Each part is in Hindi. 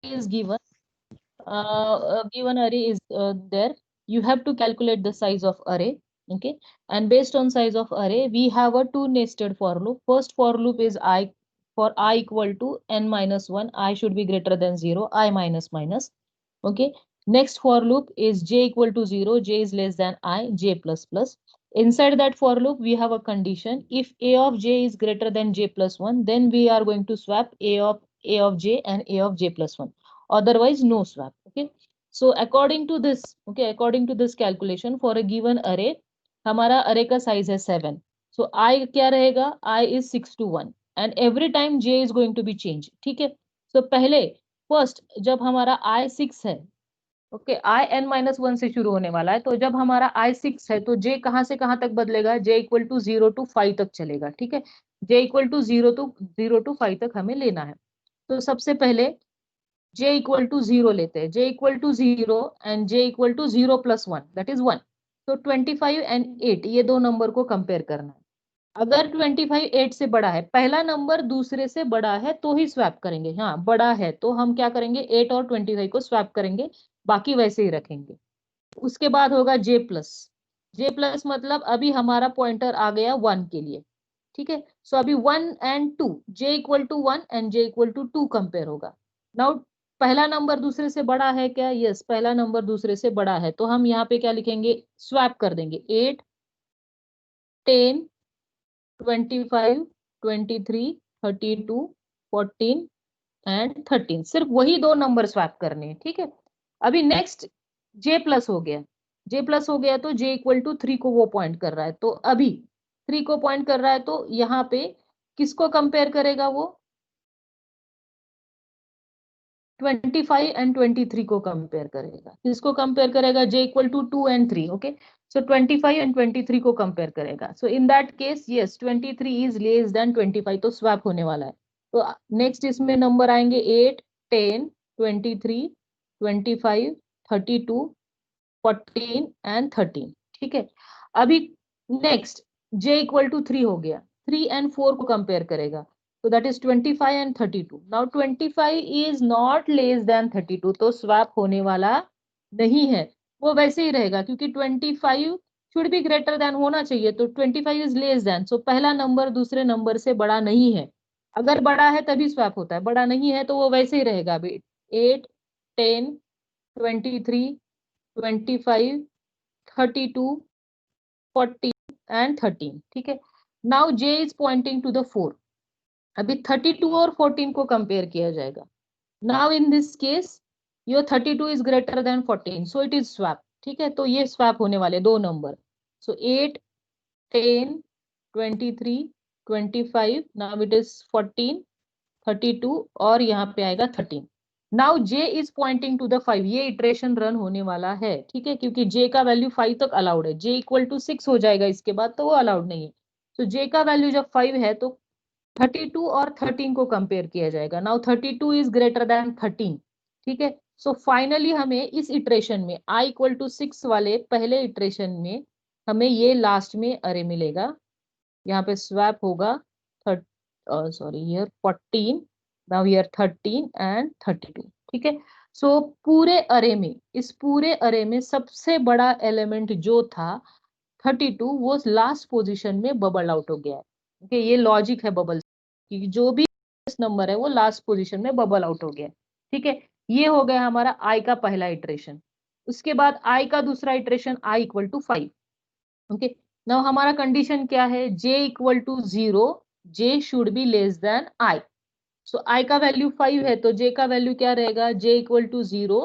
is given, given array is there, you have to calculate the size of array. Okay, and based on size of array, we have a two nested for loop. First for loop is I, for I equal to n minus 1, I should be greater than 0, I minus minus. Okay, next for loop is j equal to 0, j is less than I, j plus plus. Inside that for loop, we have a condition. If a of j is greater than j plus 1, then we are going to swap a of j and a of j plus 1. Otherwise, no swap. Okay. So according to this, okay, according to this calculation for a given array, हमारा array का size है 7. So I क्या रहेगा? I is 6 to 1 and every time j is going to be changed. ठीक है. So पहले फर्स्ट जब हमारा I 6 है, ओके, आई एन माइनस 1 से शुरू होने वाला है, तो जब हमारा आई 6 है तो जे कहां से कहां तक बदलेगा? जे इक्वल टू 0 to 5 तक चलेगा. ठीक है, जे इक्वल टू 0 to 5 तक हमें लेना है. तो सबसे पहले j इक्वल टू 0 लेते हैं. j equal to 0 and j equal to 0 plus 1 that is 1. तो 25 एंड 8 ये दो नंबर को कंपेयर करना है. अगर 25 8 से बड़ा है, पहला नंबर दूसरे से बड़ा है तो ही स्वैप करेंगे. हाँ, बड़ा है तो हम क्या करेंगे? 8 और 25 को स्वैप करेंगे, बाकी वैसे ही रखेंगे. उसके बाद होगा जे प्लस. जे प्लस मतलब अभी हमारा पॉइंटर आ गया 1 के लिए. ठीक है, सो अभी 1 and 2, J equal to 1 and j equal to 2 compare होगा. नाउ पहला नंबर दूसरे से बड़ा है क्या? यस, पहला नंबर दूसरे से बड़ा है, तो हम यहाँ पे क्या लिखेंगे? स्वैप कर देंगे. 8 10 25 23 32 14 एंड 13, सिर्फ वही दो नंबर स्वैप करने हैं. ठीक है, अभी नेक्स्ट जे प्लस हो गया. जे प्लस हो गया तो जे इक्वल टू 3 को वो पॉइंट कर रहा है, तो अभी 3 को पॉइंट कर रहा है, तो यहाँ पे किसको कंपेयर करेगा? वो 25 एंड 23 को कंपेयर करेगा. किसको कंपेयर करेगा? J equal to 2 and 3. Okay, so 25 and 23 को कंपेयर करेगा. So in that case yes, 23 is less than 25, तो स्वैप होने वाला है. तो नेक्स्ट इसमें नंबर आएंगे 8 10 23 25 32 14 एंड 13. ठीक है, अभी नेक्स्ट j इक्वल टू 3 हो गया. 3 एंड 4 को कंपेयर करेगा, तो that is 25 and 32. Now 25 is not less than 32, तो स्वैप होने वाला नहीं है, वो वैसे ही रहेगा, क्योंकि 25 शुड बी ग्रेटर देन होना चाहिए, तो 25 इज लेस देन. सो पहला नंबर दूसरे नंबर से बड़ा नहीं है. अगर बड़ा है तभी स्वैप होता है, बड़ा नहीं है तो वो वैसे ही रहेगा. अभी 8 10 23 25 32 40 एंड 13. ठीक है, now j is pointing to the 4. अभी 32 और 14 को कंपेयर किया जाएगा. Now in this case your 32 is greater than 14, so it is swap. ठीक है, तो ये स्वैप होने वाले दो number. So 8 10 23 25, now it is 14 32 और यहाँ पे आएगा 13. Now j is pointing to the 5. ये इटरेशन रन होने वाला है. ठीक है, क्योंकि जे का वैल्यू 5 तक अलाउड है. जे इक्वल टू 6 हो जाएगा इसके बाद, तो वो अलाउड नहीं है. तो जे का वैल्यू जब 5 है तो 32 और 13 को कंपेयर किया जाएगा. Now 32 is greater then 13. ठीक है, सो फाइनली हमें इस इटरेशन में आई इक्वल टू 6 वाले पहले इटरेशन में हमें ये लास्ट में अरे मिलेगा. यहाँ पे स्वैप होगा sorry here 14, now here 13 and 32. ठीक है, सो पूरे अरे में, इस पूरे अरे में सबसे बड़ा एलिमेंट जो था 32, वो लास्ट पोजीशन में बबल आउट हो गया है. ओके, ये लॉजिक है बबल कि जो भी नंबर है वो लास्ट पोजीशन में बबल आउट हो गया है. ठीक है, ये हो गया हमारा आई का पहला इटरेशन. उसके बाद आई का दूसरा iteration i equal to 5. Okay, now हमारा कंडीशन क्या है? j equal to 0, j should be less than i. So i का वैल्यू 5 है, तो j का वैल्यू क्या रहेगा? j equal to 0,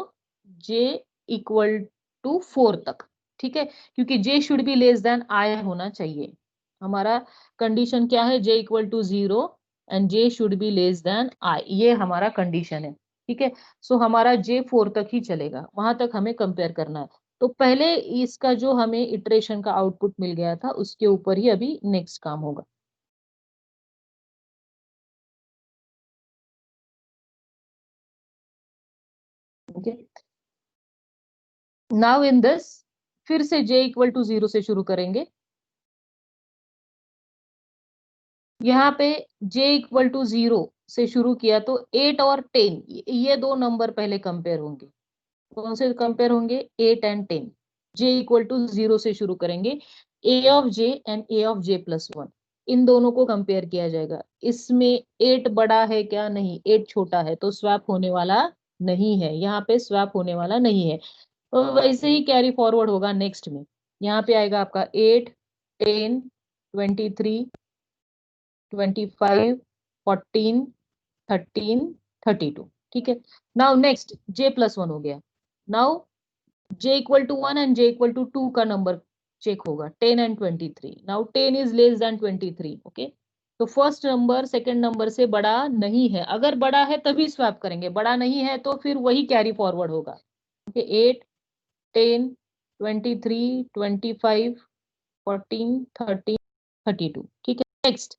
j equal to 4 तक. ठीक है, क्योंकि j should be less than i होना चाहिए. हमारा कंडीशन क्या है? j equal to 0 and j should be less than i, ये हमारा कंडीशन है. ठीक है, सो हमारा j 4 तक ही चलेगा, वहां तक हमें कंपेयर करना है. तो पहले इसका जो हमें इटरेशन का आउटपुट मिल गया था उसके ऊपर ही अभी नेक्स्ट काम होगा. ओके, नाउ इन दिस फिर से j इक्वल टू 0 से शुरू करेंगे. यहाँ पे j इक्वल टू 0 से शुरू किया तो 8 और 10 ये दो नंबर पहले कंपेयर होंगे। कौन से कंपेयर होंगे? 8 एंड 10। j इक्वल टू 0 से शुरू करेंगे, a of j and a of j plus 1, इन दोनों को कंपेयर किया जाएगा। इसमें 8 बड़ा है क्या? नहीं, 8 छोटा है, तो स्वैप होने वाला नहीं है, यहाँ पे स्वैप होने वाला नहीं है। तो वैसे ही कैरी फॉरवर्ड होगा नेक्स्ट में। यहाँ पे आएगा आपका 8, 10, 23, 25, 14, 13, 32। ठीक है। नाउ नेक्स्ट j प्लस 1 हो गया। Now j equal to 1 and j equal to 2 का नंबर चेक होगा, 10 and 23। Now 10 is less than 23। Okay, तो फर्स्ट नंबर सेकंड नंबर से बड़ा नहीं है। अगर बड़ा है तभी स्वैप करेंगे, बड़ा नहीं है तो फिर वही कैरी फॉरवर्ड होगा। ओके, 8, 10, 23, 25, 14, 13, 32। ठीक है। नेक्स्ट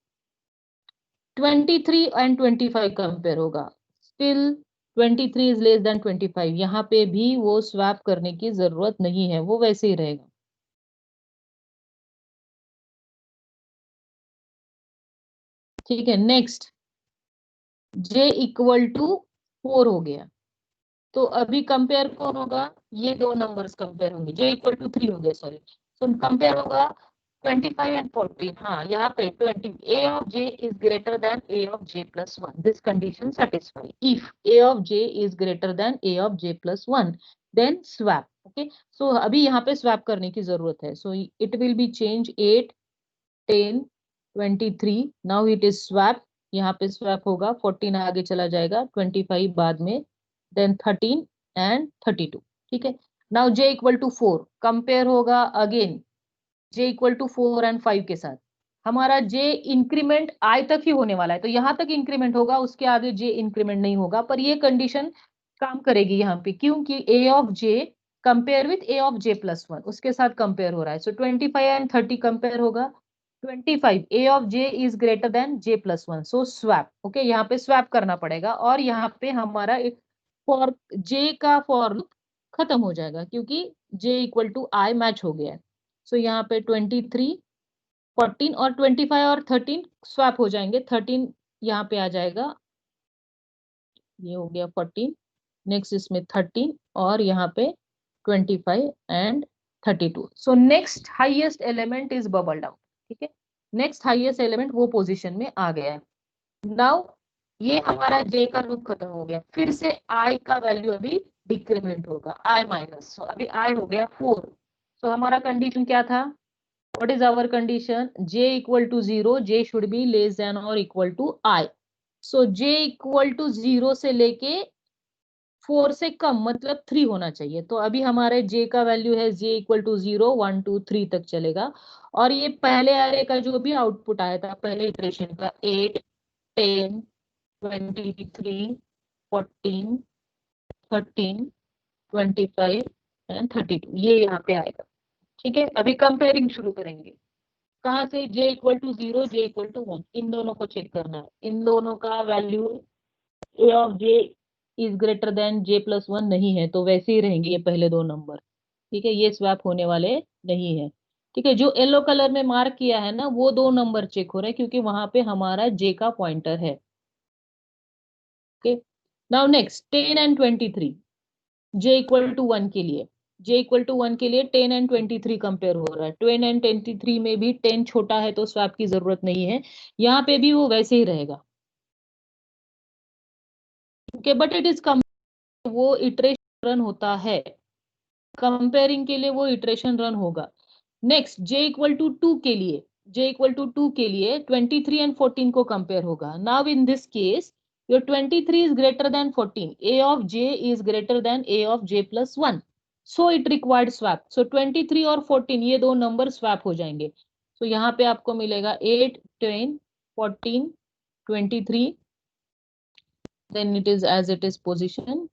23 एंड 25 कंपेयर होगा। स्टिल 23 इज लेस देन 25, यहाँ पे भी वो स्वैप करने की जरूरत नहीं है, वो वैसे ही रहेगा। ठीक है। नेक्स्ट j इक्वल टू 4 हो गया, तो अभी कंपेयर कौन होगा? ये दो नंबर्स कंपेयर होंगे। j इक्वल टू 3 हो गया, सॉरी। तो कंपेयर होगा 25 एंड 14। हाँ, यहाँ पे 20 a of j is greater than a of j plus 1, this condition satisfy if a of j is greater than a of j plus 1, then swap. Okay, so अभी यहाँ पे स्वैप करने की जरूरत है। So it will be change 8, 10, 23। Now it is swap. यहाँ पे स्वैप होगा, 14 आगे चला जाएगा, 25 बाद में, देन 13 एंड 32। ठीक है। Now j equal to 4 compare होगा again, j equal to 4 and 5 के साथ। हमारा j इंक्रीमेंट i तक ही होने वाला है, तो यहाँ तक इंक्रीमेंट होगा, उसके आगे j इंक्रीमेंट नहीं होगा। पर ये कंडीशन काम करेगी यहाँ पे, क्योंकि a of j compare with a of j plus 1, उसके साथ कंपेयर हो रहा है। सो 25 एंड 30 कंपेयर होगा। 25 a of j is greater than j plus 1, so swap. Okay, यहाँ पे स्वैप करना पड़ेगा, और यहाँ पे हमारा एक फॉर j का फॉर लूप खत्म हो जाएगा, क्योंकि j equal to i match हो गया है। सो यहाँ पे 23, 14 और 25 और 13 स्वैप हो जाएंगे। 13 यहाँ पे आ जाएगा, ये हो गया 14। नेक्स्ट इसमें 13 और यहाँ पे 25 and 32। So next highest element is bubbled out. ठीक है, नेक्स्ट हाईएस्ट एलिमेंट वो पोजीशन में आ गया है। नाउ ये हमारा j का लूप खत्म हो गया, फिर से i का वैल्यू अभी डिक्रीमेंट होगा, i माइनस। सो अभी i हो गया 4। सो हमारा कंडीशन क्या था? What is our condition? j equal to 0, j should be less than or equal to I. So j equal to 0 से लेके 4 से कम मतलब 3 होना चाहिए। तो अभी हमारे j का वैल्यू है j इक्वल टू 0, 1, 2, 3 तक चलेगा। और ये पहले अरे का जो भी आउटपुट आया था पहले इटरेशन का, 8, 10, 23, 14, 13, 25 एंड 32, ये यहाँ पे आएगा। ठीक है, अभी कंपेयरिंग शुरू करेंगे। कहाँ से? j equal to 0, j equal to 1, इन दोनों को चेक करना है। इन दोनों का value a of j is greater than j plus 1 नहीं है, तो वैसे ही रहेंगे ये पहले दो नंबर। ठीक है, ये स्वैप होने वाले नहीं है। ठीक है, जो येलो कलर में मार्क किया है ना, वो दो नंबर चेक हो रहे हैं, क्योंकि वहां पे हमारा j का पॉइंटर है। Okay, now next 10 and 23, j equal to 1 के लिए, j इक्वल टू 1 के लिए 10 एंड 23 कंपेयर हो रहा है। 10 एंड 23 में भी 10 छोटा है, तो स्वैप की जरूरत नहीं है। यहाँ पे भी वो वैसे ही रहेगा। Okay, but it is come, वो इटरेशन रन होता है, कंपेयरिंग के लिए वो इटरेशन रन होगा। नेक्स्ट j इक्वल टू 2 के लिए, j इक्वल टू 2 के लिए 23 एंड 14 को कंपेयर होगा। Now in this case your 23 is greater than 14, a of j is greater than a of j plus 1, so it required swap। so 23 और 14 ये दो नंबर स्वैप हो जाएंगे। so यहाँ पे आपको मिलेगा 8, 10, 14, 23, then it is as it is position।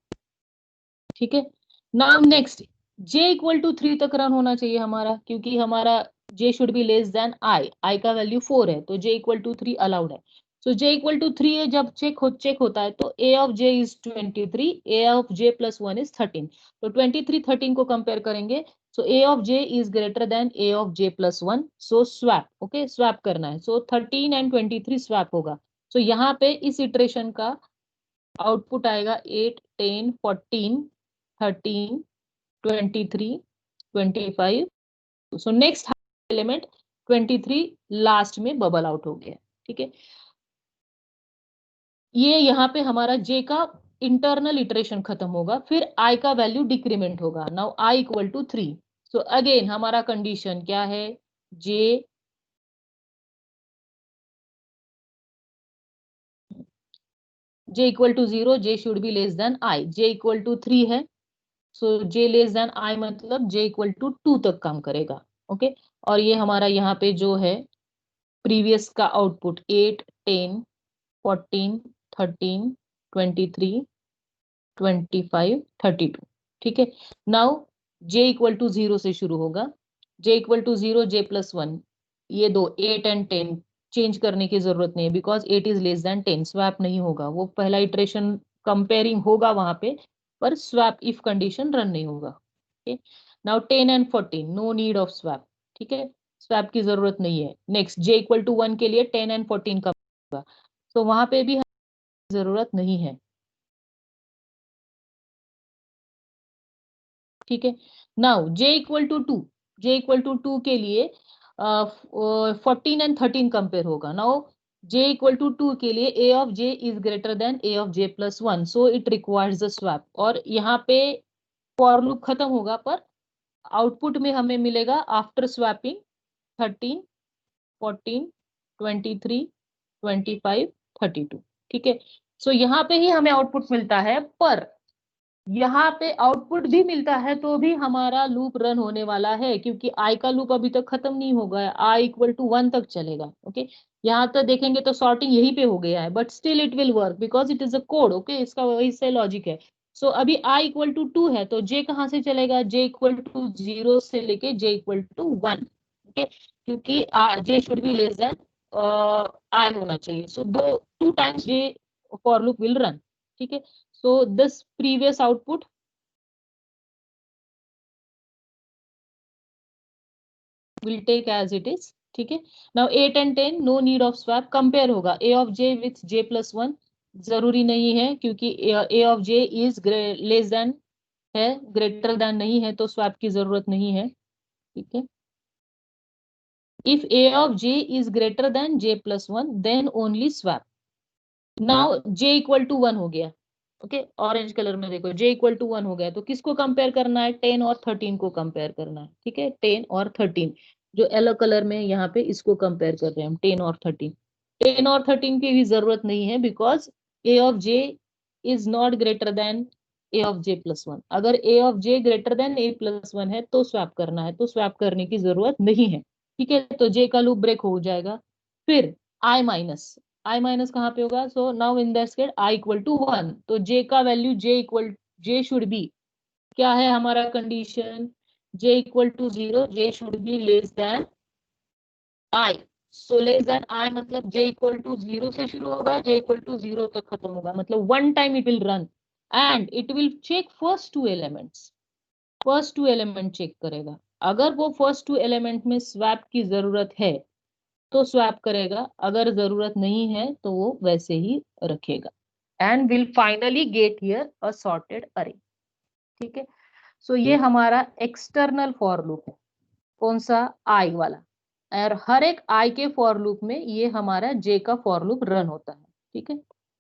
ठीक है, now next j equal to 3 तक रन होना चाहिए हमारा, क्योंकि हमारा j should be less than i का वैल्यू 4 है, तो j इक्वल टू 3 अलाउड है। सो j इक्वल टू 3 है, जब चेक होता है तो a of j is 23, a of j plus 1 is 13। तो 23, 13 को कंपेयर करेंगे, so A of J is greater than A of J plus one, so swap, okay swap करना है। सो 13 एंड 23 स्वैप होगा। सो यहाँ पे इस इटरेशन का आउटपुट आएगा 8, 10, 14, 13, 23, 25। सो नेक्स्ट एलिमेंट 23 लास्ट में बबल आउट हो गया, ठीक है। ये यहाँ पे हमारा जे का इंटरनल इटरेशन खत्म होगा, फिर आई का वैल्यू डिक्रीमेंट होगा। Now I equal to 3। So again हमारा कंडीशन क्या है, J equal to 0, J should be less than I. J equal to 3 है, सो जे लेस देन आई मतलब जे इक्वल टू 2 तक काम करेगा, ओके। और ये हमारा यहाँ पे जो है प्रीवियस का आउटपुट 8, 10, 14, 13, 23, 25, 32, ठीक है। नाउ जे इक्वल टू 0 से शुरू होगा। जे इक्वल टू 0, जे प्लस 1, ये दो 8 एंड 10 चेंज करने की जरूरत नहीं है, because 8 is less then 10, swap नहीं होगा। वो पहला इटरेशन कंपेयरिंग होगा वहां पे, पर स्वैप इफ कंडीशन रन नहीं होगा, okay. Now 10 and 14, no need of swap, ठीक है, स्वैप की जरूरत नहीं है। नेक्स्ट जे इक्वल टू 1 के लिए 10 एंड 14 का होगा, तो वहां पे भी जरूरत नहीं है, ठीक है। Now J equal to 2, J equal to 2 के लिए 14 एंड 13 कंपेयर होगा। नाउ जे इक्वल टू 2 के लिए A of J is greater than A of J plus 1, so it requires the swap. और यहाँ पे फॉर लूप खत्म होगा, पर आउटपुट में हमें मिलेगा आफ्टर स्वैपिंग 13, 14, 23, 25, 32, ठीक है। सो यहाँ पे ही हमें आउटपुट मिलता है, पर यहाँ पे आउटपुट भी मिलता है तो भी हमारा लूप रन होने वाला है, क्योंकि आई का लूप अभी तक खत्म नहीं हो गया, आई इक्वल टू 1 तक चलेगा, ओके। यहाँ तक देखेंगे तो सॉर्टिंग यहीं पे हो गया है, but still it will work because it is a code, okay, इसका वही से लॉजिक है। सो अभी आई इक्वल टू 2 है, तो जे कहाँ से चलेगा, जे इक्वल टू 0 से लेके जे इक्वल टू 1, ओके, क्योंकि J should be less than I होना चाहिए। सो दो 2 times J for loop will run, ठीक है। So this previous output will take as it is, ठीक है। Now 8 and 10 no need of swap, compare होगा a of j with j plus 1, जरूरी नहीं है क्योंकि a of j is less than है, ग्रेटर देन नहीं है, तो स्वैप की जरूरत नहीं है, ठीक है। If a of j is greater than j plus 1 then only swap। Now j equal to 1 हो गया, ओके, ऑरेंज कलर में देखो j इक्वल टू 1 हो गया, तो किसको कंपेयर करना है, 10 और 13 को कंपेयर करना है, ठीक है। 10 और 13 जो येलो कलर में यहाँ पे इसको कंपेयर कर रहे हैं हम, 10 और 13। 10 और 13 की भी जरूरत नहीं है, because a of j is not greater than a of j plus 1। अगर a of j greater than a plus 1 है तो स्वैप करना है, तो स्वैप करने की जरूरत नहीं है, ठीक है। तो j का लूप ब्रेक हो जाएगा। फिर i माइनस, आई माइनस कहाँ पे होगा, so now in that case i equal to 1, तो जे का वैल्यू जे शुड बी, क्या है हमारा condition, j equal to 0, J should be less than i. So less than i मतलब जे इक्वल टू 0 से शुरू होगा, जे इक्वल टू 0 तक खत्म होगा, मतलब 1 time it will run and it will check first 2 elements, first 2 element check करेगा। अगर वो फर्स्ट 2 एलिमेंट में स्वैप की जरूरत है तो स्वैप करेगा, अगर जरूरत नहीं है तो वो वैसे ही रखेगा and will finally get here a sorted अरे, ठीक है। सो ये हमारा एक्सटर्नल फॉर लूप है, कौन सा, आई वाला। और हर एक आई के फॉर लूप में ये हमारा जे का फॉर लूप रन होता है, ठीक है।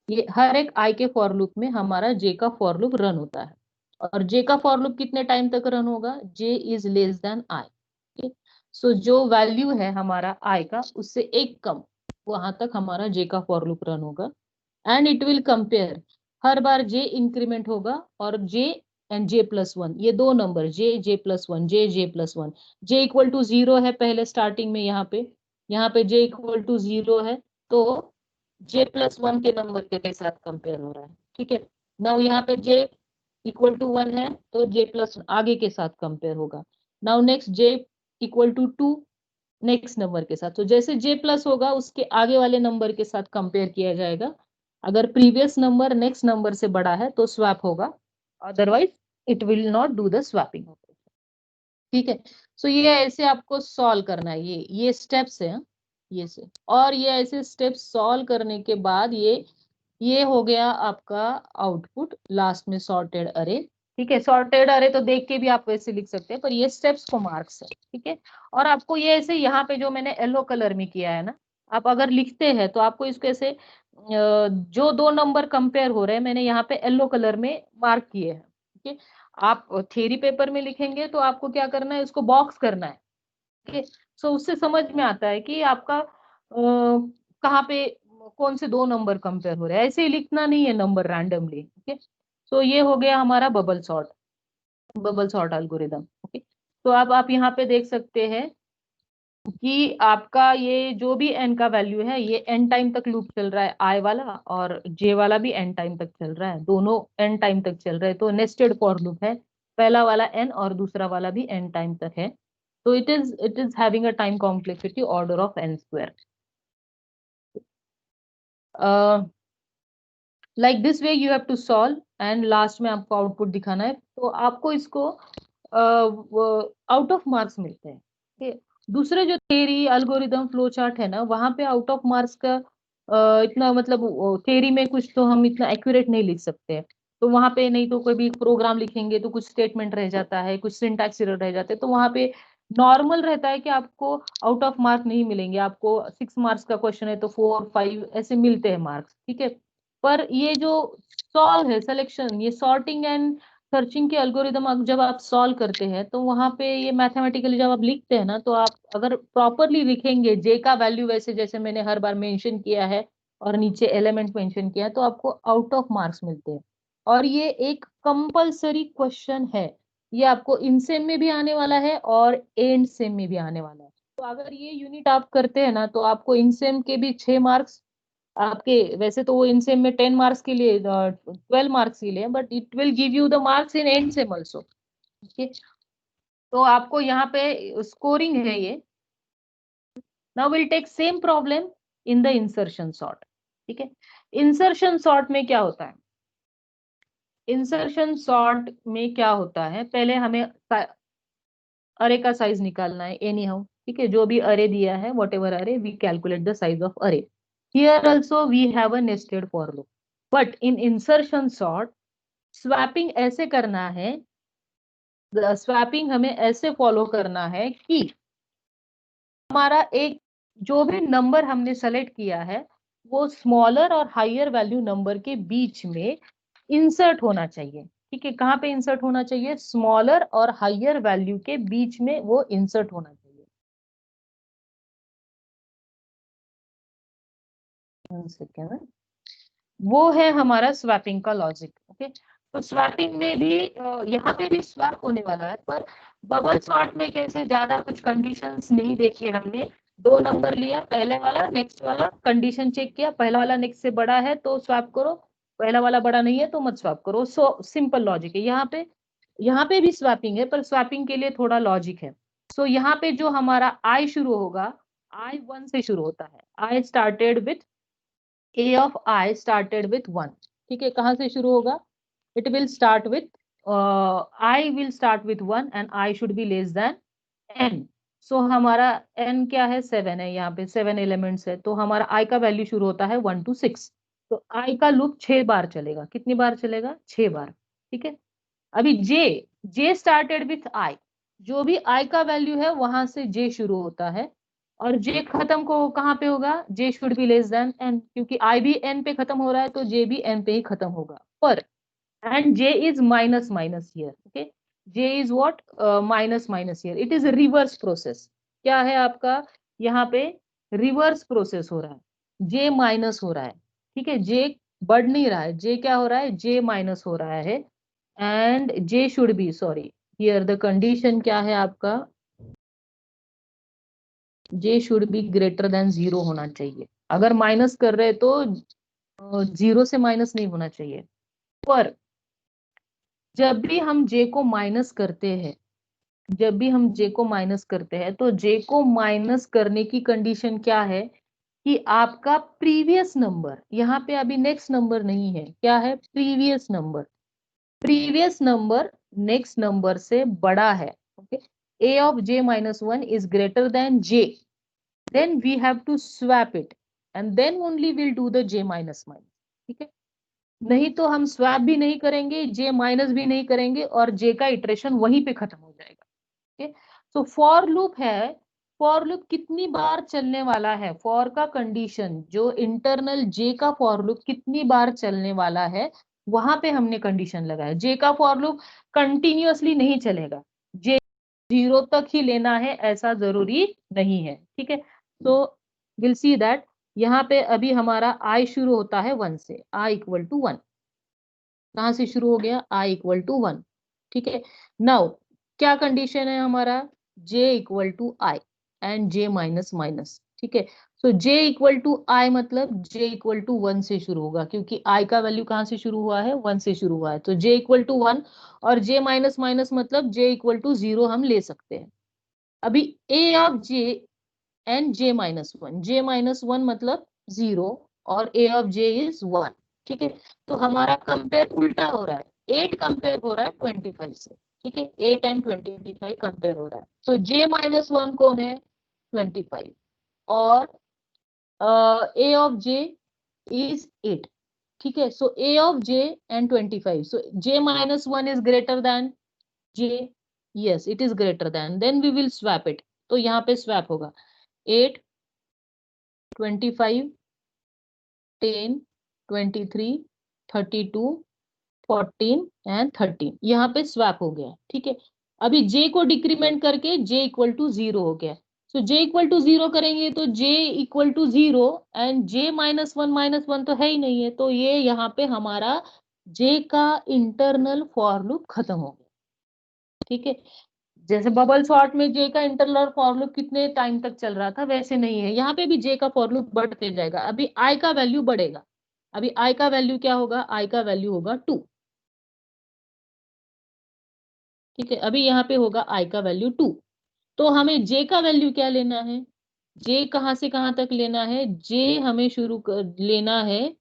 ये हर एक आई के फॉर लूप में हमारा जे का फॉर लूप रन होता है, और जे का फॉर लूप कितने टाइम तक रन होगा, जे इज लेस देन आई। सो जो वैल्यू है हमारा आई का उससे एक कम, वहां तक हमारा जे का फॉर लूप रन होगा एंड इट विल कंपेयर। हर बार जे इंक्रीमेंट होगा और जे एंड जे प्लस 1, ये दो number j plus 1, j plus 1, j equal to 0 है पहले स्टार्टिंग में, यहाँ पे जे इक्वल टू 0 है, तो जे प्लस 1 के नंबर के साथ कंपेयर हो रहा है, ठीक है। नाउ यहाँ पे जे इक्वल टू 1 है, तो जे प्लस आगे के साथ कंपेयर होगा। Now next j equal to 2, next number के साथ, तो जैसे जे प्लस होगा उसके आगे वाले नंबर के साथ कंपेयर किया जाएगा। अगर प्रीवियस नंबर नेक्स्ट नंबर से बड़ा है तो स्वैप होगा, otherwise it will not do the swapping. ठीक है। सो ये ऐसे आपको सॉल्व करना है, ये स्टेप्स है, ये से, और ये ऐसे स्टेप्स सॉल्व करने के बाद ये हो गया आपका आउटपुट लास्ट में सॉर्टेड अरे। ठीक है, सॉर्टेड अरे तो देख के भी आप वैसे लिख सकते हैं, पर ये स्टेप्स को मार्क्स है। ठीक है, और आपको ये ऐसे यहाँ पे जो मैंने येलो कलर में किया है ना, आप अगर लिखते हैं तो आपको इसको ऐसे जो दो नंबर कंपेयर हो रहे हैं मैंने यहाँ पे येलो कलर में मार्क किए हैं। ठीक है, आप थ्योरी पेपर में लिखेंगे तो आपको क्या करना है, इसको बॉक्स करना है। ठीक है, सो उससे समझ में आता है कि आपका कहाँ पे कौन से दो नंबर कंपेयर हो रहे हैं, ऐसे ही लिखना नहीं है नंबर रैंडमली। ओके, सो ये हो गया हमारा बबल सॉर्ट एल्गोरिदम। ओके, तो अब आप यहाँ पे देख सकते हैं कि आपका ये जो भी n का वैल्यू है, ये n टाइम तक लूप चल रहा है i वाला, और j वाला भी n टाइम तक चल रहा है, दोनों n टाइम तक चल रहे हैं, तो नेस्टेड फॉर लूप है, पहला वाला n और दूसरा वाला भी n टाइम तक है, तो it is having a time complexity order of n square. Like this way you have to solve, and last में आपको आउटपुट दिखाना है, तो आपको इसको आउट ऑफ मार्क्स मिलते हैं। ठीक, दूसरे जो थेरी एल्गोरिदम फ्लो चार्ट है ना, वहां पे आउट ऑफ मार्क्स का इतना मतलब थेरी में कुछ तो हम इतना एक्यूरेट नहीं लिख सकते हैं, तो वहां पे नहीं तो कोई भी प्रोग्राम लिखेंगे तो कुछ स्टेटमेंट रह जाता है, कुछ सिंटैक्स एरर रह जाते हैं, तो वहां पे नॉर्मल रहता है कि आपको आउट ऑफ मार्क नहीं मिलेंगे, आपको 6 मार्क्स का क्वेश्चन है तो 4 5 ऐसे मिलते हैं मार्क्स। ठीक है, पर ये जो सॉल्व है सिलेक्शन, ये सॉर्टिंग एंड सर्चिंग के एल्गोरिदम जब आप सॉल्व करते हैं तो वहां पे ये मैथमेटिकली जब आप लिखते हैं ना, तो आप अगर प्रॉपरली लिखेंगे जे का वैल्यू वैसे जैसे मैंने हर बार मेंशन किया है और नीचे एलिमेंट मेंशन किया है, तो आपको आउट ऑफ मार्क्स मिलते हैं। और ये एक कंपल्सरी क्वेश्चन है, ये आपको इन सेम में भी आने वाला है और एंड सेम में भी आने वाला है। तो अगर ये यूनिट आप करते हैं ना, तो आपको इन सेम के भी 6 मार्क्स आपके, वैसे तो वो इनसेम में 10 मार्क्स के लिए 12 मार्क्स के लिए, but it will give you the marks in end sem also. ठीक, तो आपको यहाँ पे स्कोरिंग है ये। Now will take same problem in the insertion sort. ठीक है, इंसर्शन सॉर्ट में क्या होता है, इंसर्शन सॉर्ट में क्या होता है, पहले हमें अरे का साइज निकालना है एनी हाउ। ठीक है, जो भी अरे दिया है whatever array, we calculate the size of array. Here also we have a nested for loop, but in insertion sort swapping ऐसे करना है, स्वैपिंग हमें ऐसे फॉलो करना है कि हमारा एक जो भी नंबर हमने सेलेक्ट किया है वो स्मॉलर और हायर वैल्यू नंबर के बीच में इंसर्ट होना चाहिए। ठीक है, कहाँ पे इंसर्ट होना चाहिए, स्मॉलर और हायर वैल्यू के बीच में वो इंसर्ट होना चाहिए। सेकेंड, वो है हमारा स्वैपिंग का लॉजिक। ओके, तो स्वैपिंग में भी यहाँ पे भी स्वैप होने वाला है, पर बबल सॉर्ट में कैसे ज्यादा कुछ कंडीशंस नहीं देखी है हमने, दो नंबर लिया, पहले वाला नेक्स्ट वाला, कंडीशन चेक किया, पहला वाला नेक्स्ट से बड़ा है तो स्वैप करो, पहला वाला बड़ा नहीं है तो मत स्वैप करो। सो सिंपल लॉजिक है यहाँ पे भी स्वैपिंग है, पर स्वैपिंग के लिए थोड़ा लॉजिक है। सो यहाँ पे जो हमारा आई शुरू होगा, I 1 से शुरू होता है, I started with a of I started with 1। ठीक है, कहाँ से शुरू होगा, it will start with I will start with 1 and I should be less than n। सो हमारा n क्या है, 7 है, यहाँ पे 7 एलिमेंट्स है, तो हमारा I का वैल्यू शुरू होता है 1 to 6, तो I का लूप 6 बार चलेगा, कितनी बार चलेगा, 6 बार। ठीक है, अभी J स्टार्टेड विथ I, जो भी I का वैल्यू है वहां से J शुरू होता है, और J खत्म को कहाँ पे होगा, J should be less then n, क्योंकि I भी n पे खत्म हो रहा है तो J भी n पे ही खत्म होगा। पर and J is minus minus here. Okay, J is what, minus minus here, it is reverse process. क्या है आपका यहाँ पे, रिवर्स प्रोसेस हो रहा है, J माइनस हो रहा है। ठीक है, J बढ़ नहीं रहा है, J क्या हो रहा है, J माइनस हो रहा है, and J should B, sorry here the condition क्या है आपका, J should be greater than 0 होना चाहिए, अगर माइनस कर रहे तो 0 से माइनस नहीं होना चाहिए। पर जब भी हम J को माइनस करते हैं, जब भी हम J को माइनस करते हैं तो J को माइनस करने की कंडीशन क्या है कि आपका प्रीवियस नंबर, यहाँ पे अभी नेक्स्ट नंबर नहीं है, क्या है, previous number, previous number next number से बड़ा है। Okay, a of j minus 1 is greater than j, then we have to swap it and then only we'll do the j minus minus. ठीक है, नहीं तो हम स्वैप भी नहीं करेंगे, जे माइनस भी नहीं करेंगे और जे का इटरेशन वहीं पे खत्म हो जाएगा. ओके, तो फॉर लूप है, फॉर लूप कितनी बार चलने वाला है, फॉर का कंडीशन जो इंटरनल जे का फॉर लूप कितनी बार चलने वाला है वहां पे हमने कंडीशन लगाया. जे का फॉर लूप कंटिन्यूअसली नहीं चलेगा, जे 0 तक ही लेना है ऐसा जरूरी नहीं है. ठीक है, तो विल सी दैट यहाँ पे अभी हमारा आई शुरू होता है 1 से, आई इक्वल टू 1. कहां से शुरू हो गया, आई इक्वल टू 1. ठीक है, नाउ क्या कंडीशन है हमारा, j equal to i and j minus minus. ठीक है, so j equal to i मतलब j इक्वल टू 1 से शुरू होगा, क्योंकि i का वैल्यू कहां से शुरू हुआ है, 1 से शुरू हुआ है, तो j इक्वल टू 1. और j माइनस माइनस मतलब j इक्वल टू 0 हम ले सकते हैं. अभी a of j and j minus 1, j minus 1 मतलब 0 और a ऑफ j इज 1. ठीक है, तो हमारा कंपेयर उल्टा हो रहा है, 8 कंपेयर हो रहा है 25 से. ठीक है, 8 एंड 25 कंपेयर हो रहा है, तो j माइनस 1 कौन है, 25 और a ऑफ j इज 8. ठीक है, so a of j and 25, so j minus 1 is greater than j, yes it is greater than, then we will swap it. तो यहाँ पे स्वैप होगा 8, 25, 10, 23, 32, 14 एंड 13, यहाँ पे स्वैप हो गया. ठीक है, अभी j को डिक्रीमेंट करके j इक्वल टू 0 हो गया. सो j इक्वल टू 0 करेंगे तो j equal to 0 and j minus one तो है ही नहीं है, तो ये यहाँ पे हमारा j का इंटरनल फॉर लूप खत्म हो गया. ठीक है, जैसे बबल शॉर्ट में जे का इंटरनल फॉर लूप कितने टाइम तक चल रहा था वैसे नहीं है, यहाँ पे भी जे का फॉर लूप बढ़ते जाएगा. अभी आई का वैल्यू बढ़ेगा, अभी आई का वैल्यू क्या होगा, आई का वैल्यू होगा 2. ठीक है, अभी यहाँ पे होगा आई का वैल्यू 2. तो हमें जे का वैल्यू क्या लेना है, जे कहाँ से कहाँ तक लेना है, जे हमें शुरू कर लेना है,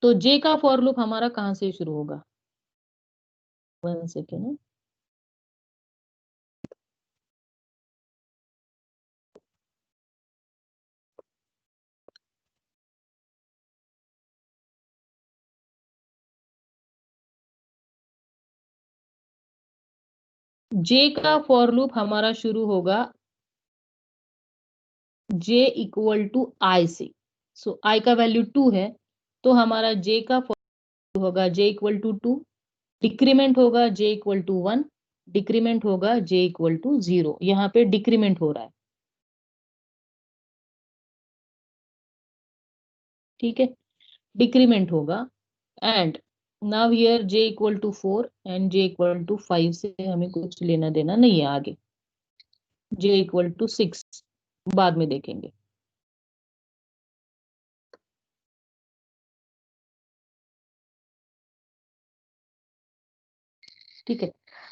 तो जे का फॉर लूप हमारा कहाँ से शुरू होगा, 1 सेकेंड. जे का फॉर लूप हमारा शुरू होगा j इक्वल टू आई से. सो आई का वैल्यू 2 है, तो हमारा j का फॉर्मूला होगा j इक्वल टू 2, डिक्रीमेंट होगा j इक्वल टू 1, डिक्रीमेंट होगा j इक्वल टू 0. यहाँ पे डिक्रीमेंट हो रहा है. ठीक है, डिक्रीमेंट होगा and now here j equal to 4 and j equal to 5 से हमें कुछ लेना देना नहीं है आगे. j इक्वल टू 6 बाद में देखेंगे. ठीक है,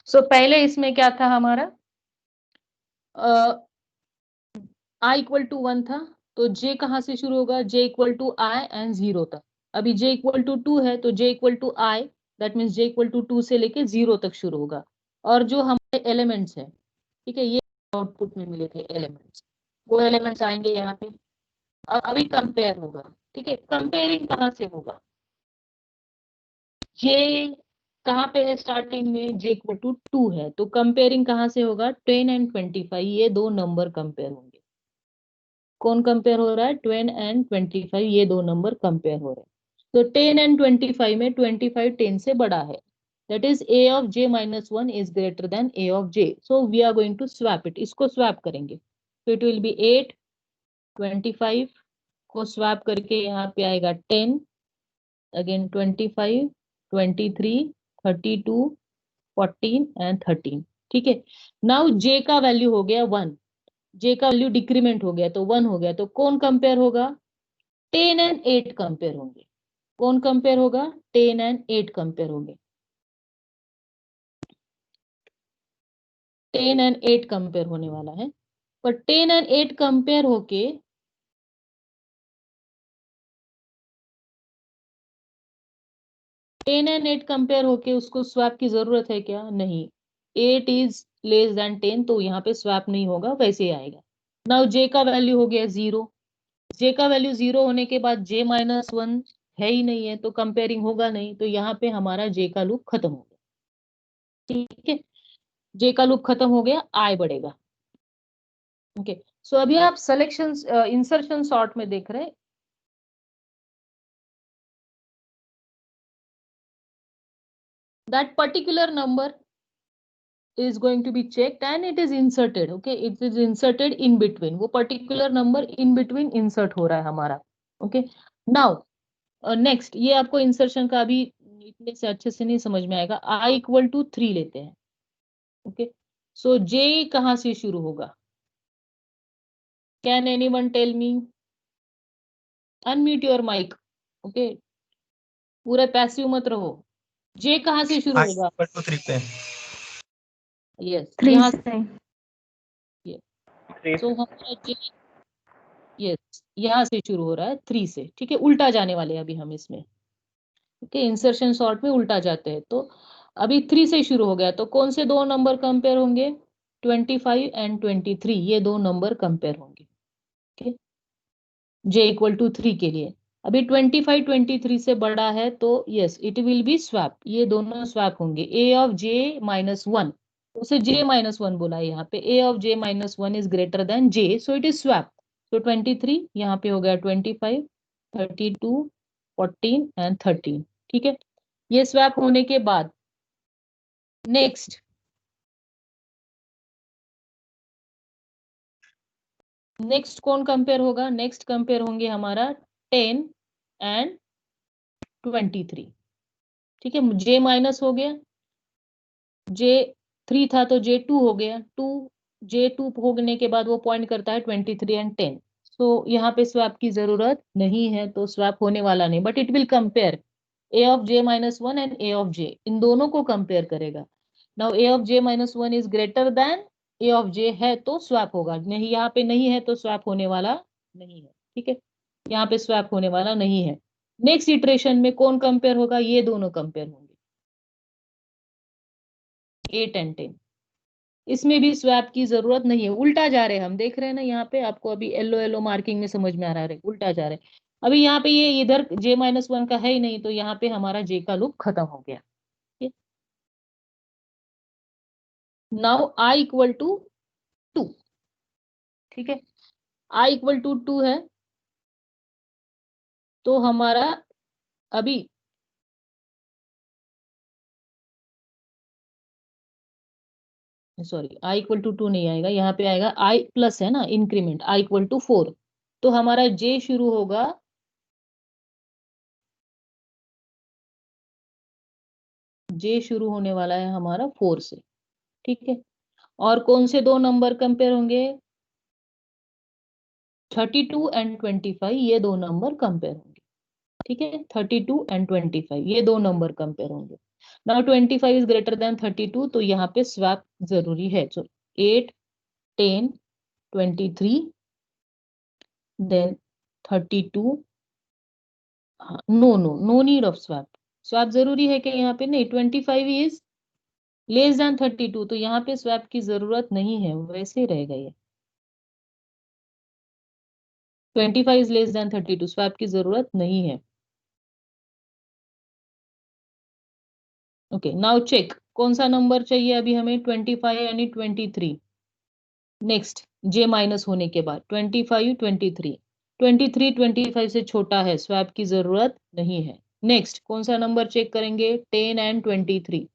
सो पहले इसमें क्या था हमारा, आई इक्वल टू 1 था, तो j कहाँ से शुरू होगा, j equal to i and 0 तक. अभी j इक्वल टू 2 है तो j equal to i, that means j equal to 2 से लेके 0 तक शुरू होगा. और जो हमारे एलिमेंट्स है, ठीक है, ये आउटपुट में मिले थे एलिमेंट्स, वो एलिमेंट्स आएंगे यहाँ पे. अब अभी कंपेयर होगा. ठीक है, कंपेयरिंग कहाँ से होगा, j कहाँ पे है स्टार्टिंग में, j इक्वल टू 2 है, तो कंपेयरिंग कहाँ से होगा, 10 एंड 25, ये दो नंबर कंपेयर होंगे. कौन कंपेयर हो रहा है, 10 एंड 25, ये दो नंबर कंपेयर हो रहे हैं. तो 10 एंड 25 में 25 10 से बड़ा है, that is a of j minus 1 is greater than a of j. So we are going to swap it, इसको स्वैप करेंगे, तो इट विल बी 8, 25 को स्वैप करके यहाँ पे आएगा 10, अगेन 25, 23, 32, 14 एंड 13. ठीक है, नाउ j का वैल्यू हो गया 1, j का वैल्यू डिक्रीमेंट हो गया तो 1 हो गया, तो कौन कंपेयर होगा, 10 एंड 8 कंपेयर होंगे. कौन कंपेयर होगा, 10 एंड 8 कंपेयर होंगे, 10 एंड 8 कंपेयर होने वाला है. पर 10 एंड 8 कंपेयर होके 10 एंड 8 कंपेयर होके उसको स्वैप की जरूरत है क्या, नहीं. 8 इज लेस देन 10, तो यहाँ पे स्वैप नहीं होगा, वैसे ही आएगा। नाउ जे का वैल्यू हो गया 0। जे का वैल्यू 0 होने के बाद जे माइनस 1 है ही नहीं है, तो कंपेयरिंग होगा नहीं, तो यहाँ पे हमारा जे का लूप खत्म हो गया। ठीक है, जे का लूप खत्म हो गया, आई बढ़ेगा। ओके, सो अभी आप सिलेक्शन इंसर्शन सॉर्ट में देख रहे हैं, that particular number is going to be checked and it is inserted. Okay, it is inserted in between, वो particular number in between insert हो रहा है हमारा। okay, now next, ये आपको इंसर्शन का अभी इतने से अच्छे से नहीं समझ में आएगा। i इक्वल टू 3 लेते हैं। ओके, सो j कहाँ से शुरू होगा? Can anyone tell me? Unmute your mic. Okay, पूरा पैसिव मत रहो। j कहाँ से शुरू होगा? 3 पे। यस, 3 यहाँ से। सो हमारा j, यस, यहाँ से शुरू हो रहा है 3 से। ठीक है, उल्टा जाने वाले हैं अभी हम इसमें। ओके, इंसर्शन सॉर्ट में उल्टा जाते हैं, तो अभी 3 से शुरू हो गया, तो कौन से दो नंबर कंपेयर होंगे? 25 एंड 23, ये दो नंबर कंपेयर होंगे। ओके, j इक्वल टू 3 के लिए। अभी 25 23 से बड़ा है, तो yes it will B swap, ये दोनों स्वैप होंगे। a ऑफ j माइनस 1, उसे j माइनस 1 बोला है यहाँ पे। a of j minus 1 is greater than j, so it is swap. तो 23 यहाँ पे हो गया 25, 32, 14 एंड 13। ठीक है, ये स्वैप होने के बाद नेक्स्ट कौन कंपेयर होगा? नेक्स्ट कंपेयर होंगे हमारा 10 एंड 23। ठीक है, जे माइनस हो गया, जे 3 था तो जे 2 हो गया, जे 2 होने के बाद वो पॉइंट करता है 23 एंड 10। सो यहाँ पे स्वैप की जरूरत नहीं है, तो स्वैप होने वाला नहीं, but it will compare A of J minus 1 and A of J, इन दोनों को कंपेयर करेगा। Now A of J minus 1 is greater than A of J है तो स्वैप होगा, नहीं यहाँ पे नहीं है तो स्वैप होने वाला नहीं है। ठीक है, यहाँ पे स्वैप होने वाला नहीं है। नेक्स्ट इटरेशन में कौन कंपेयर होगा? ये दोनों कंपेयर होंगे, 8 एंड 10। इसमें भी स्वैप की जरूरत नहीं है, उल्टा जा रहे हैं हम, देख रहे हैं ना यहाँ पे, आपको अभी येलो येलो मार्किंग में समझ में आ रहा है, उल्टा जा रहे हैं। अभी यहाँ पे ये इधर जे माइनस 1 का है ही नहीं, तो यहाँ पे हमारा जे का लूप खत्म हो गया। Now I equal to 2। ठीक है, आई इक्वल टू 2 है, तो हमारा अभी सॉरी, आई इक्वल टू 2 नहीं आएगा, यहाँ पे आएगा आई प्लस है ना, इंक्रीमेंट आई इक्वल टू 4, तो हमारा जे शुरू होगा जे शुरू होने वाला है हमारा 4 से। ठीक है, और कौन से दो नंबर कंपेयर होंगे? 32 एंड 25, ये दो नंबर कंपेयर होंगे। ठीक है, 32 एंड 25 ये दो नंबर कंपेयर होंगे। नाउ 25 इज ग्रेटर देन 32, तो यहाँ पे स्वैप जरूरी है। So 8, 10, 23, then 32। No no no need of swap. Swap जरूरी है कि यहाँ पे नहीं, 25 इज लेस देन 32, तो यहाँ पे स्वैप की जरूरत नहीं है, वैसे ही रहेगा ये। 25 इज लेस देन 32, स्वैप की जरूरत नहीं है। ओके, नाउ चेक कौन सा नंबर चाहिए अभी हमें? 25 यानी 23। नेक्स्ट जे माइनस होने के बाद 25, 23, 23 25 से छोटा है, स्वैप की जरूरत नहीं है। नेक्स्ट कौन सा नंबर चेक करेंगे? 10 एंड 23।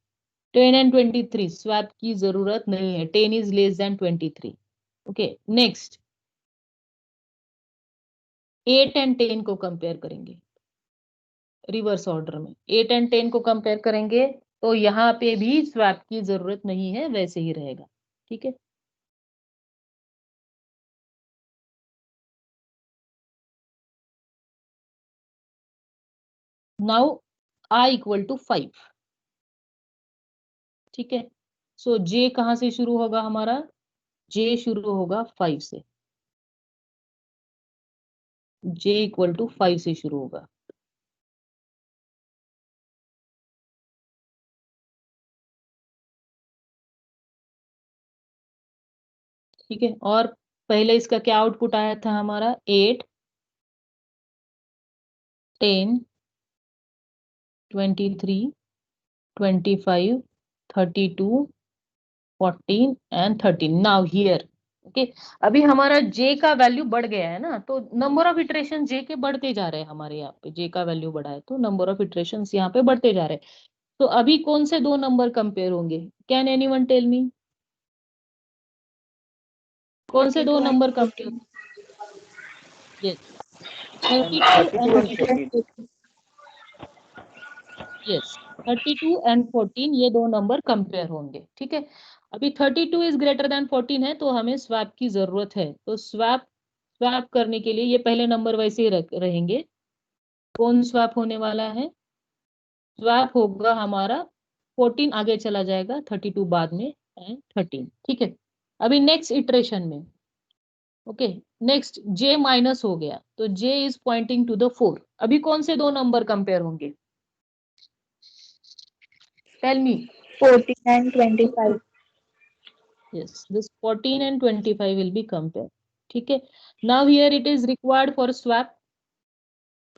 10 एंड 23 स्वैप की जरूरत नहीं है, 10 is less than 23। Okay, next 8 and 10 को कंपेयर करेंगे रिवर्स ऑर्डर में। 8 एंड 10 को कंपेयर करेंगे, तो यहाँ पे भी स्वैप की जरूरत नहीं है, वैसे ही रहेगा। ठीक है, नाउ आई इक्वल टू 5। ठीक है, सो जे कहाँ से शुरू होगा हमारा? जे शुरू होगा 5 से, जे इक्वल टू 5 से शुरू होगा। ठीक है, और पहले इसका क्या आउटपुट आया था हमारा, 8, 10, 23, 25, 32, 14 एंड 13। नाउ हियर ओके, अभी हमारा जे का वैल्यू बढ़ गया है ना, तो नंबर ऑफ इटरेशन जे के बढ़ते जा रहे हैं हमारे यहाँ पे, जे का वैल्यू बढ़ा है तो नंबर ऑफ इटरेशन यहाँ पे बढ़ते जा रहे हैं। तो अभी कौन से दो नंबर कंपेयर होंगे, कैन एनीवन टेल मी, कौन से दो 32 and number 14. Compare? Yes, 32 32 and and 14. Yes, 32 and 14 ये दो नंबर कंपेयर होंगे। ठीक है, अभी 32 इज ग्रेटर देन 14 है तो हमें स्वैप की जरूरत है, तो स्वैप करने के लिए ये पहले नंबर वैसे ही रहेंगे। कौन स्वैप होने वाला है, स्वैप होगा हमारा 14 आगे चला जाएगा, 32 बाद में एंड 13। ठीक है, अभी नेक्स्ट इटरेशन में ओके, नेक्स्ट जे माइनस हो गया तो जे इज पॉइंटिंग टू द 4। अभी कौन से दो नंबर कंपेयर होंगे, tell me. 14 and 25. Yes, this 14 and 25 will be compared. ठीक है, now here it is required for swap,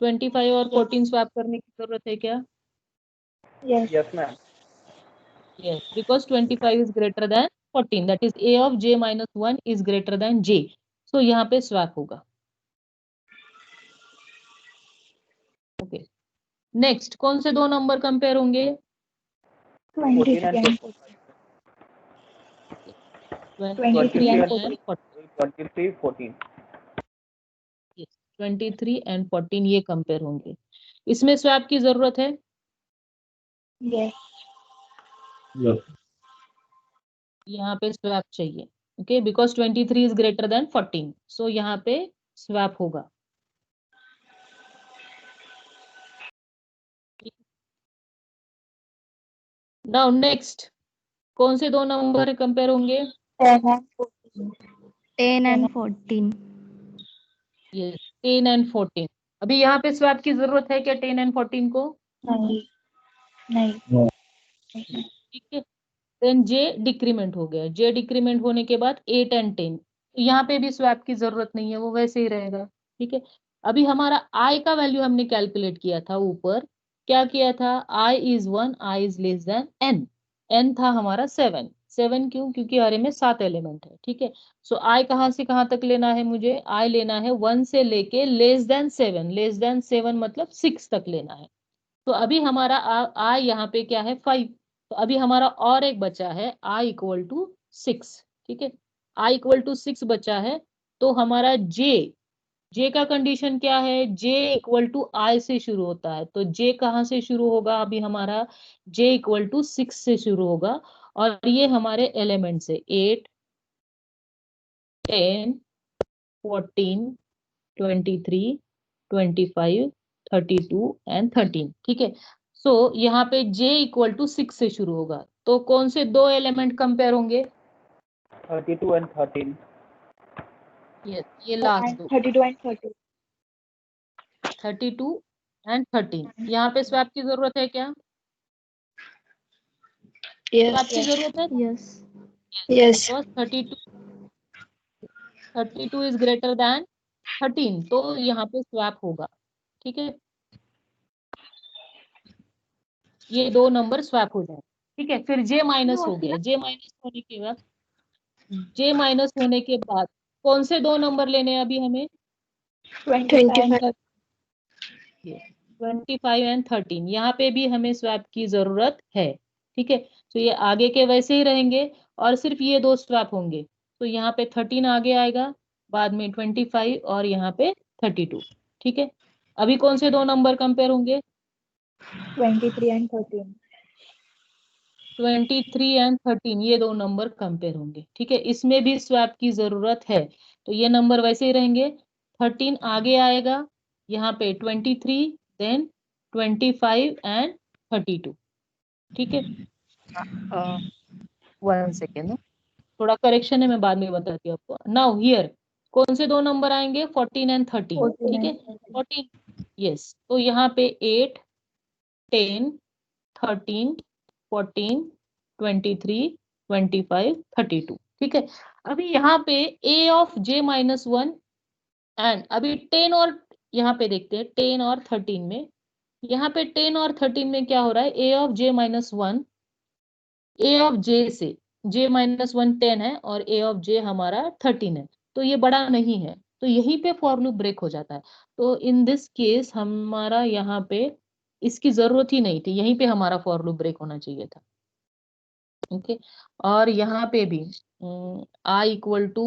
25 और 14 swap करने की जरूरत है क्या? Yes. Yes, ma'am. Yes, because 25 is greater than 14, that is a of j minus 1 is greater than j, so यहाँ पे swap होगा। ओके, नेक्स्ट कौन से दो नंबर कंपेयर होंगे, 23 14 and and 23 23 and and 14. 23, 14. 23 and 14 ये कंपेयर होंगे, इसमें स्वैप की जरूरत है। Yes. यहाँ पे स्वैप चाहिए okay, because 23 is greater than 14, सो यहाँ पे स्वैप होगा। नाउ नेक्स्ट कौन से दो नंबर कंपेयर होंगे, 10 and 14. 10 and 14. ये 10 एंड 14। अभी यहाँ पे स्वैप की जरूरत है क्या 10 एंड 14 को? नहीं, नहीं. ठीक है, देन जे डिक्रीमेंट हो गया, जे डिक्रीमेंट होने के बाद 8 एंड 10, यहाँ पे भी स्वैप की जरूरत नहीं है, वो वैसे ही रहेगा। ठीक है, अभी हमारा आई का वैल्यू हमने कैलकुलेट किया था ऊपर, क्या किया था, I is 1, I is less than N, N था हमारा 7, 7 क्यों, क्योंकि अरे में 7 एलिमेंट है। ठीक है, सो आई कहाँ से कहाँ तक लेना है मुझे, आई लेना है 1 से लेके लेस देन 7, लेस देन 7 मतलब 6 तक लेना है। तो अभी हमारा आई यहाँ पे क्या है 5, तो अभी हमारा और एक बचा है आई इक्वल टू 6। ठीक है, आई इक्वल टू 6 बचा है, तो हमारा जे का कंडीशन क्या है, जे इक्वल टू आई से शुरू होता है, तो जे कहाँ से शुरू होगा, अभी हमारा जे इक्वल टू 6 से शुरू होगा, और ये हमारे एलिमेंट्स है 8, 10, 14, 23, 25, 32 एंड 13। ठीक है, सो यहाँ पे j इक्वल टू 6 से शुरू होगा, तो कौन से दो एलिमेंट कंपेयर होंगे, 32 and 13. यस ये लास्ट दो, 32 and 13. 32 एंड 13। यहाँ पे स्वैप की जरूरत है क्या, Yes. स्वैप की जरूरत है, Yes. Yes. Because 32 is greater then 13, तो यहाँ पे स्वैप होगा। ठीक है, ये दो नंबर स्वैप हो जाए। ठीक है, फिर जे माइनस हो गया, जे माइनस होने के बाद कौन से दो नंबर लेने हैं अभी हमें, 25. 25 एंड 13, यहाँ पे भी हमें स्वैप की जरूरत है। ठीक है, तो ये आगे के वैसे ही रहेंगे और सिर्फ ये दो स्वैप होंगे, तो यहाँ पे 13 आगे आएगा, बाद में 25 और यहाँ पे 32। ठीक है, अभी कौन से दो नंबर कंपेयर होंगे, 23 and 13. 23 एंड 13 ये दो नंबर कंपेयर होंगे। ठीक है, इसमें भी स्वैप की जरूरत है, तो ये नंबर वैसे ही रहेंगे, 13 आगे आएगा, यहाँ पे 23, देन 25 एंड 32। ठीक है, 1 सेकेंड, थोड़ा करेक्शन है, मैं बाद में बताती हूँ आपको। नाउ हियर कौन से दो नंबर आएंगे, 14 एंड 13। 14 ठीक है, and 13. 14, यस, तो यहाँ पे 8, 10, 13, 14, 23, 25, 32। ठीक है, अभी यहाँ पे a of j minus 1 and अभी 10 और यहाँ पे देखते हैं 10 और 13 में, यहाँ पे 10 और 13 में क्या हो रहा है, a of j minus 1 a of j से j माइनस 1 10 है और a ऑफ j हमारा 13 है, तो ये बड़ा नहीं है, तो यहीं पे फॉर लूप ब्रेक हो जाता है। तो इन दिस केस हमारा यहाँ पे इसकी जरूरत ही नहीं थी, यहीं पे हमारा फॉर लूप ब्रेक होना चाहिए था। ओके और यहाँ पे भी i इक्वल टू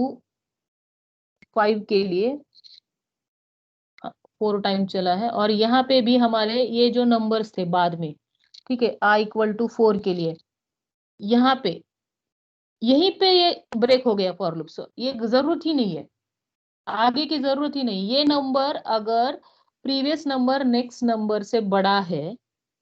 5 के लिए 4 टाइम चला है, और यहाँ पे भी हमारे ये जो नंबर्स थे बाद में, ठीक है, i इक्वल टू 4 के लिए यहाँ पे यहीं पे ये ब्रेक हो गया फॉर लूप। सो ये जरूरत ही नहीं है, आगे की जरूरत ही नहीं। ये नंबर अगर प्रीवियस नंबर नेक्स्ट नंबर से बड़ा है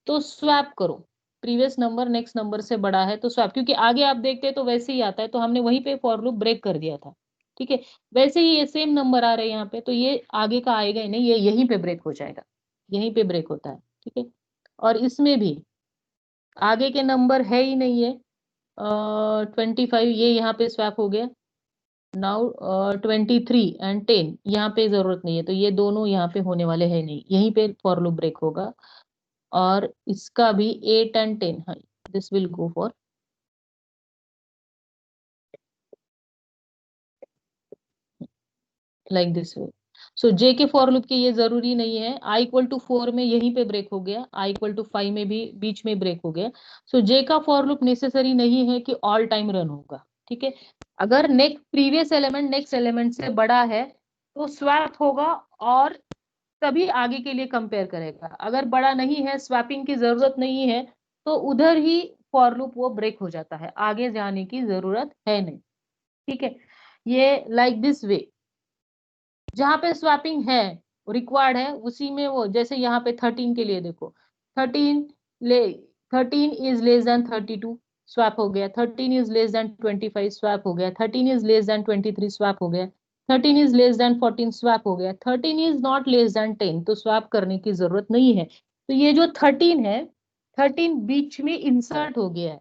तो स्वैप करो, प्रीवियस नंबर नेक्स्ट नंबर से बड़ा है तो स्वैप, क्योंकि आगे आप देखते हैं तो वैसे ही आता है, तो हमने वहीं पे फॉर लूप ब्रेक कर दिया था। ठीक है, वैसे ही ये सेम नंबर आ रहे हैं यहाँ पे, तो ये आगे का आएगा ही नहीं, ये यहीं पे ब्रेक हो जाएगा, यहीं पे ब्रेक होता है। ठीक है, और इसमें भी आगे के नंबर है ही नहीं है, 25 ये यहाँ पे स्वैप हो गया। नाउ 23 एंड 10 यहाँ पे जरूरत नहीं है, तो ये दोनों यहाँ पे होने वाले हैं नहीं, यहीं पे फॉर लूप ब्रेक होगा। और इसका भी 8 एंड 10, हाँ this will go for like this way. So J के फॉर लूप के ये जरूरी नहीं है, i इक्वल टू 4 में यहीं पे ब्रेक हो गया, i इक्वल टू 5 में भी बीच में ब्रेक हो गया। सो जे का फॉर लूप नेसेसरी नहीं है कि ऑल टाइम रन होगा। ठीक है, अगर next previous element next element से बड़ा है तो स्वैप होगा और तभी आगे के लिए कंपेयर करेगा। अगर बड़ा नहीं है, स्वैपिंग की जरूरत नहीं है, तो उधर ही फॉर लूप वो ब्रेक हो जाता है, आगे जाने की जरूरत है नहीं। ठीक है, ये लाइक दिस वे, जहां पे स्वैपिंग है रिक्वायर्ड है उसी में वो, जैसे यहाँ पे 13 के लिए देखो, 13 ले 13 इज लेस देन 32 स्वैप हो गया, 13 इज लेस देन 25 स्वैप हो गया, 13 इज लेस देन 23 स्वैप हो गया, 13 इज लेस देन 14 स्वैप हो गया, 13 इज नॉट लेस देन 10, तो स्वैप करने की जरूरत नहीं है। तो ये जो 13 है, 13 बीच में इंसर्ट हो गया है।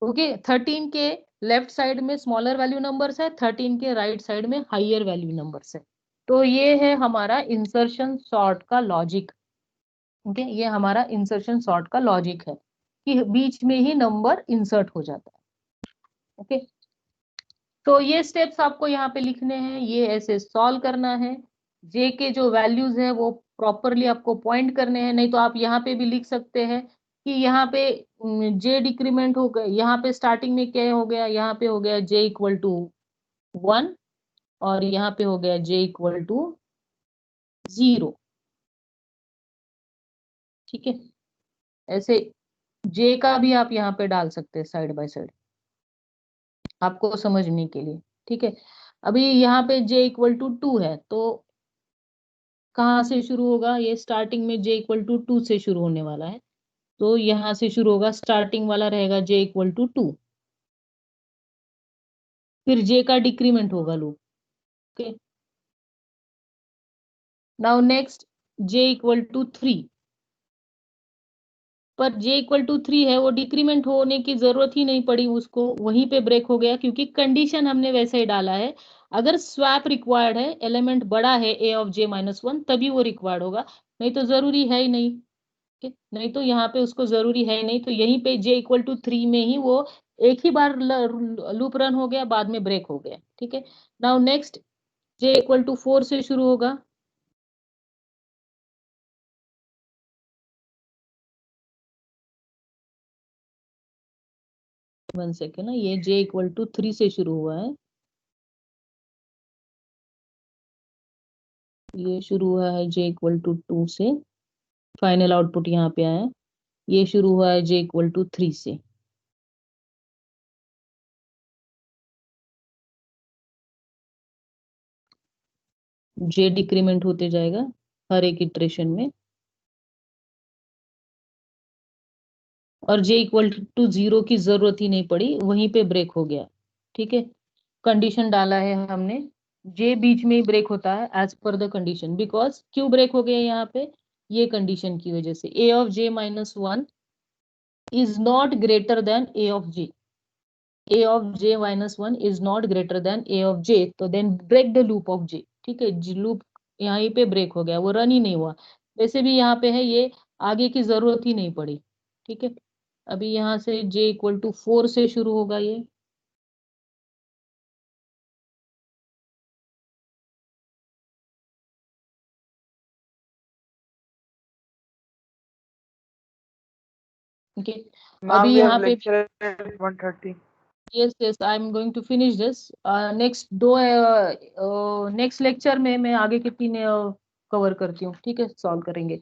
ओके, 13 के लेफ्ट साइड में स्मॉलर वैल्यू नंबर्स है, 13 के राइट साइड में हाइयर वैल्यू नंबर्स है। तो ये है हमारा इंसर्शन सॉर्ट का लॉजिक। ओके, ये हमारा इंसर्शन सॉर्ट का लॉजिक है कि बीच में ही नंबर इंसर्ट हो जाता है। ओके, तो ये स्टेप्स आपको यहाँ पे लिखने हैं, ये ऐसे सॉल्व करना है। जे के जो वैल्यूज है वो प्रॉपरली आपको पॉइंट करने हैं, नहीं तो आप यहाँ पे भी लिख सकते हैं कि यहाँ पे जे डिक्रीमेंट हो गया, यहाँ पे स्टार्टिंग में क्या हो गया, यहाँ पे हो गया जे इक्वल टू 1 और यहाँ पे हो गया जे इक्वल टू 0। ठीक है, ऐसे जे का भी आप यहाँ पे डाल सकते हैं साइड बाय साइड आपको समझने के लिए। ठीक है, अभी यहाँ पे जे इक्वल टू 2 है, तो कहाँ से शुरू होगा, ये स्टार्टिंग में जे इक्वल टू 2 से शुरू होने वाला है, तो यहाँ से शुरू होगा, स्टार्टिंग वाला रहेगा जे इक्वल टू 2, फिर जे का डिक्रीमेंट होगा loop. Okay, now next j equal to 3, पर j इक्वल टू 3 है, वो डिक्रीमेंट होने की जरूरत ही नहीं पड़ी उसको, वहीं पे ब्रेक हो गया क्योंकि कंडीशन हमने वैसे ही डाला है। अगर स्वैप रिक्वायर्ड है, एलिमेंट बड़ा है a ऑफ j माइनस 1, तभी वो रिक्वायर्ड होगा, नहीं तो जरूरी है ही नहीं। ठीक, नहीं तो यहाँ पे उसको जरूरी है ही नहीं, तो यहीं पे j इक्वल टू 3 में ही वो एक ही बार लूप रन हो गया, बाद में ब्रेक हो गया। ठीक है, now next j equal to 4 से शुरू होगा, वन सेकेंड ना, ये j इक्वल टू 3 से शुरू हुआ है, ये शुरू हुआ है j इक्वल टू 2 से, फाइनल आउटपुट यहाँ पे आया, ये शुरू हुआ है j इक्वल टू 3 से। j डिक्रीमेंट होते जाएगा हर एक इटरेशन में, और j इक्वल टू 0 की जरूरत ही नहीं पड़ी, वहीं पे ब्रेक हो गया। ठीक है, कंडीशन डाला है हमने, j बीच में ही ब्रेक होता है as per the condition, because क्यों ब्रेक हो गया यहाँ पे, ये कंडीशन की वजह से a of j minus 1 is not greater than a of j। a of j minus 1 is not greater than a of j, तो then break the loop of j। ठीक है, लूप यहाँ पे ब्रेक हो गया, वो रन ही नहीं हुआ। वैसे भी यहाँ पे है ये, आगे की जरूरत ही नहीं पड़ी। ठीक है, अभी यहाँ से j इक्वल टू 4 से शुरू होगा ये। ओके, Now अभी we यहाँ have पे lecture at 1:30. Yes yes, I am going to finish this. Next दो नेक्स्ट लेक्चर में मैं आगे के तीन कवर करती हूँ। ठीक है, सॉल्व करेंगे।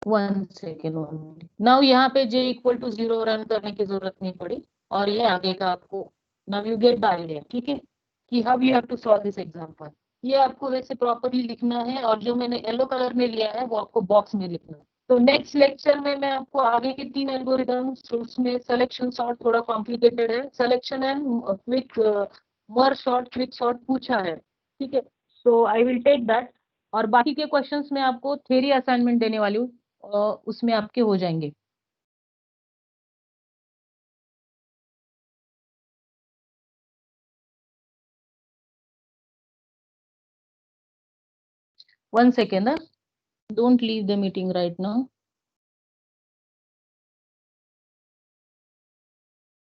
1 सेकेंड ओनली। नाउ यहाँ पे j इक्वल टू 0 रन करने की जरूरत नहीं पड़ी, और ये आगे का आपको now you get the idea. ठीक है, कि how you have to solve this example. ये आपको वैसे प्रॉपरली लिखना है, और जो मैंने येलो कलर में लिया है वो आपको बॉक्स में लिखना है। तो नेक्स्ट लेक्चर में मैं आपको आगे के 3 एल्गोरिथम्स, उसमें सिलेक्शन सॉर्ट थोड़ा कॉम्प्लिकेटेड है, selection and quick merge sort, quick sort पूछा है। ठीक है, सो आई विल टेक दैट, और बाकी के क्वेश्चंस में आपको थ्योरी असाइनमेंट देने वाली हूँ, उसमें आपके हो जाएंगे। One second, don't leave the meeting right now.